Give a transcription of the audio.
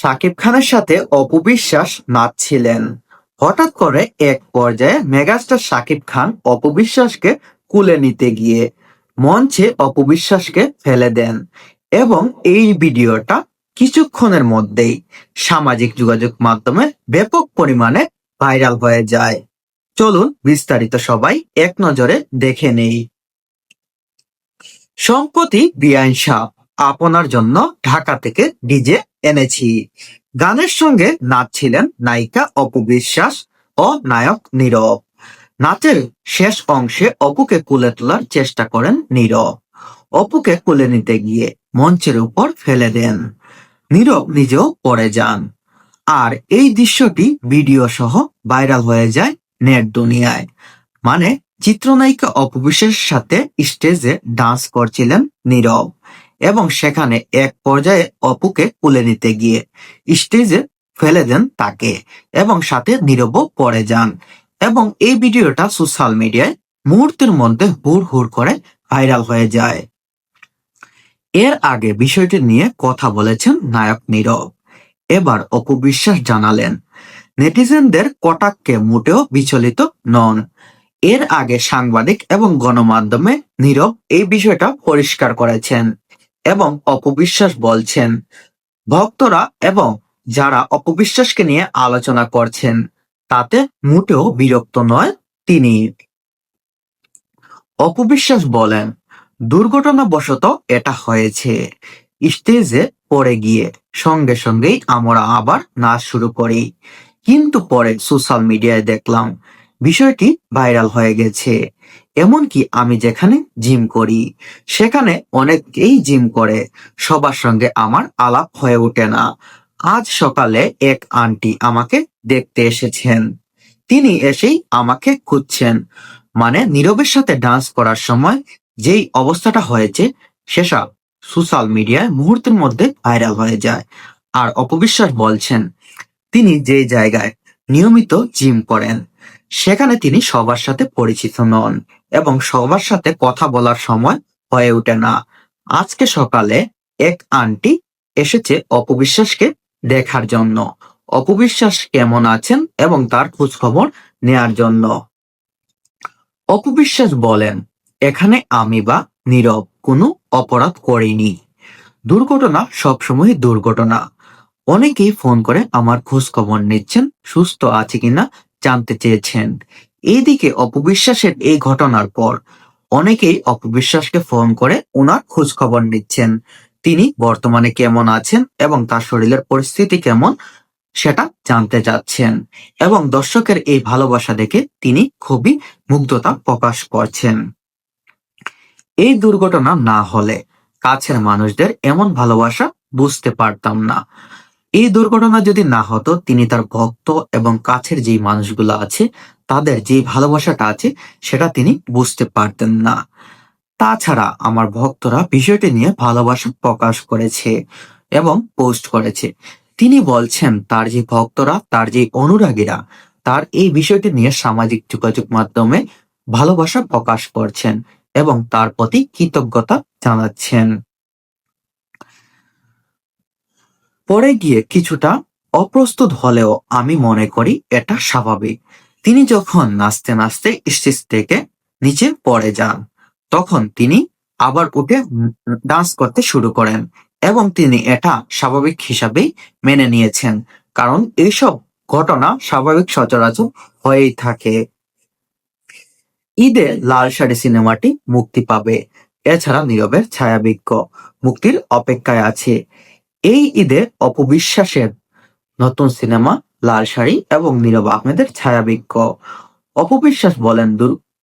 শাকিব খানের সাথে অপু বিশ্বাস নাচছিলেন। হঠাৎ করে এক পর্যায়ে মেগাস্টার শাকিব খান অপু বিশ্বাসকে কুলে নিতে গিয়ে মঞ্চে অপু বিশ্বাসকে ফেলে দেন এবং এই ভিডিওটা কিছুক্ষণের মধ্যেই সামাজিক যোগাযোগ মাধ্যমে ব্যাপক পরিমাণে ভাইরাল হয়ে যায়। চলুন বিস্তারিত সবাই এক নজরে দেখে নেই। সম্প্রতি বিআইন সাহ আপনার জন্য ঢাকা থেকে ডিজে এনেছি গানের সঙ্গে নাচছিলেন নায়িকা অপু বিশ্বাস ও নায়ক নীরব। নাচের শেষ অংশে অপুকে কুলে তোলার চেষ্টা করেন নীরব। অপুকে কুলে নিতে গিয়ে মঞ্চের উপর ফেলে দেন। নীরব নিজেও পড়ে যান। আর এই দৃশ্যটি ভিডিও সহ ভাইরাল হয়ে যায় নেট দুনিয়ায়। মানে চিত্রনায়িকা অপু বিশ্বাসের সাথে স্টেজে ডান্স করছিলেন নীরব এবং সেখানে এক পর্যায়ে অপুকে কুলে নিতে গিয়ে স্টেজে ফেলে দেন তাকে এবং সাথে নীরবও পড়ে যান এবং এই ভিডিওটা সোশ্যাল মিডিয়ায় মুহূর্তের মধ্যে হুড় হুড় করে ভাইরাল হয়ে যায়। এর আগে বিষয়টি নিয়ে কথা বলেছেন নায়ক নীরব। এবার অপু বিশ্বাস জানালেন নেটিজেনদের কটাক্ষে মোটেও বিচলিত নন। এর আগে সাংবাদিক এবং গণমাধ্যমে নীরব এই বিষয়টা পরিষ্কার করেছেন এবং অপু বিশ্বাস বলছেন ভক্তরা এবং যারা অপু বিশ্বাসকে নিয়ে আলোচনা করছেন তাতে মোটেও বিরক্ত নয় তিনি। অপু বিশ্বাস বলেন দুর্ঘটনাবশত এটা হয়েছে। স্টেজে পড়ে গিয়ে সঙ্গে সঙ্গেই আমরা আবার নাচ শুরু করি, কিন্তু পরে সোশ্যাল মিডিয়ায় দেখলাম বিষয়টি ভাইরাল হয়ে গেছে। এমনকি আমি যেখানে জিম করি সেখানে অনেকেই জিম করে, সবার সঙ্গে আমার আলাপ হয়ে ওঠে না। আজ সকালে এক আন্টি আমাকে দেখতে এসেছেন, তিনি এসেই আমাকে খুঁজছেন। মানে নীরবের সাথে ডান্স করার সময় যেই অবস্থাটা হয়েছে সেসব সোশ্যাল মিডিয়ায় মুহূর্তের মধ্যে ভাইরাল হয়ে যায়। আর অপবিশ্বাস বলছেন তিনি যে জায়গায় নিয়মিত জিম করেন সেখানে তিনি সবার সাথে পরিচিত নন এবং সবার সাথে কথা বলার সময় হয়ে ওঠে না। আজকে সকালে এক আন্টি এসেছে অপবিশ্বাসকে দেখার জন্য, অপবিশ্বাস কেমন আছেন এবং তার খোঁজ খবর নেয়ার জন্য। অপবিশ্বাস বলেন এখানে আমি বা নীরব কোনো অপরাধ করিনি। দুর্ঘটনা সবসময় দুর্ঘটনা। অনেকেই ফোন করে আমার খোঁজ খবর নিচ্ছেন, সুস্থ আছে কিনা জানতে চেয়েছেন। এইদিকে অপবিশ্বাসের এই ঘটনার পর অনেকেই অপবিশ্বাসকে ফোন করে ওনার খোঁজ খবর নিচ্ছেন, তিনি বর্তমানে কেমন আছেন এবং তার শরীরের পরিস্থিতি কেমন সেটা জানতে চাচ্ছেন এবং দর্শকের এই ভালোবাসা দেখে তিনি খুবই মুগ্ধতা প্রকাশ করছেন। এই দুর্ঘটনা না হলে কাছের মানুষদের এমন ভালোবাসা বুঝতে পারতাম না। এই দুর্ঘটনা যদি না হতো তিনি তার ভক্ত এবং কাছের যেই মানুষগুলো আছে তাদের যে ভালোবাসাটা আছে সেটা তিনি বুঝতে পারতেন না। তাছাড়া আমার ভক্তরা বিষয়টি নিয়ে ভালোবাসা প্রকাশ করেছে এবং পোস্ট করেছে। তিনি বলছেন তার যে ভক্তরা, তার যে অনুরাগীরা তার এই বিষয়টি নিয়ে সামাজিক যোগাযোগ মাধ্যমে ভালোবাসা প্রকাশ করছেন এবং তার প্রতি কৃতজ্ঞতা জানাচ্ছেন। পরে গিয়ে কিছুটা অপ্রস্তুত হলেও আমি মনে করি এটা স্বাভাবিক। তিনি যখন নাচতে নাচতে স্টেজ থেকে নিচে পড়ে যান তখন তিনি আবার উঠে ডান্স করতে শুরু করেন এবং তিনি এটা স্বাভাবিক হিসাবেই মেনে নিয়েছেন, কারণ এইসব ঘটনা স্বাভাবিক সচরাচর হয়েই থাকে। ঈদে লাল শাড়ি সিনেমাটি মুক্তি পাবে। এছাড়া নীরবের ছায়াবৃক্ষ মুক্তির অপেক্ষায় আছে। এই ঈদে অপু বিশ্বাসের নতুন সিনেমা লাল শাড়ি এবং নীরব আহমেদের ছায়াবৃক্ষ। অপু বিশ্বাস বলেন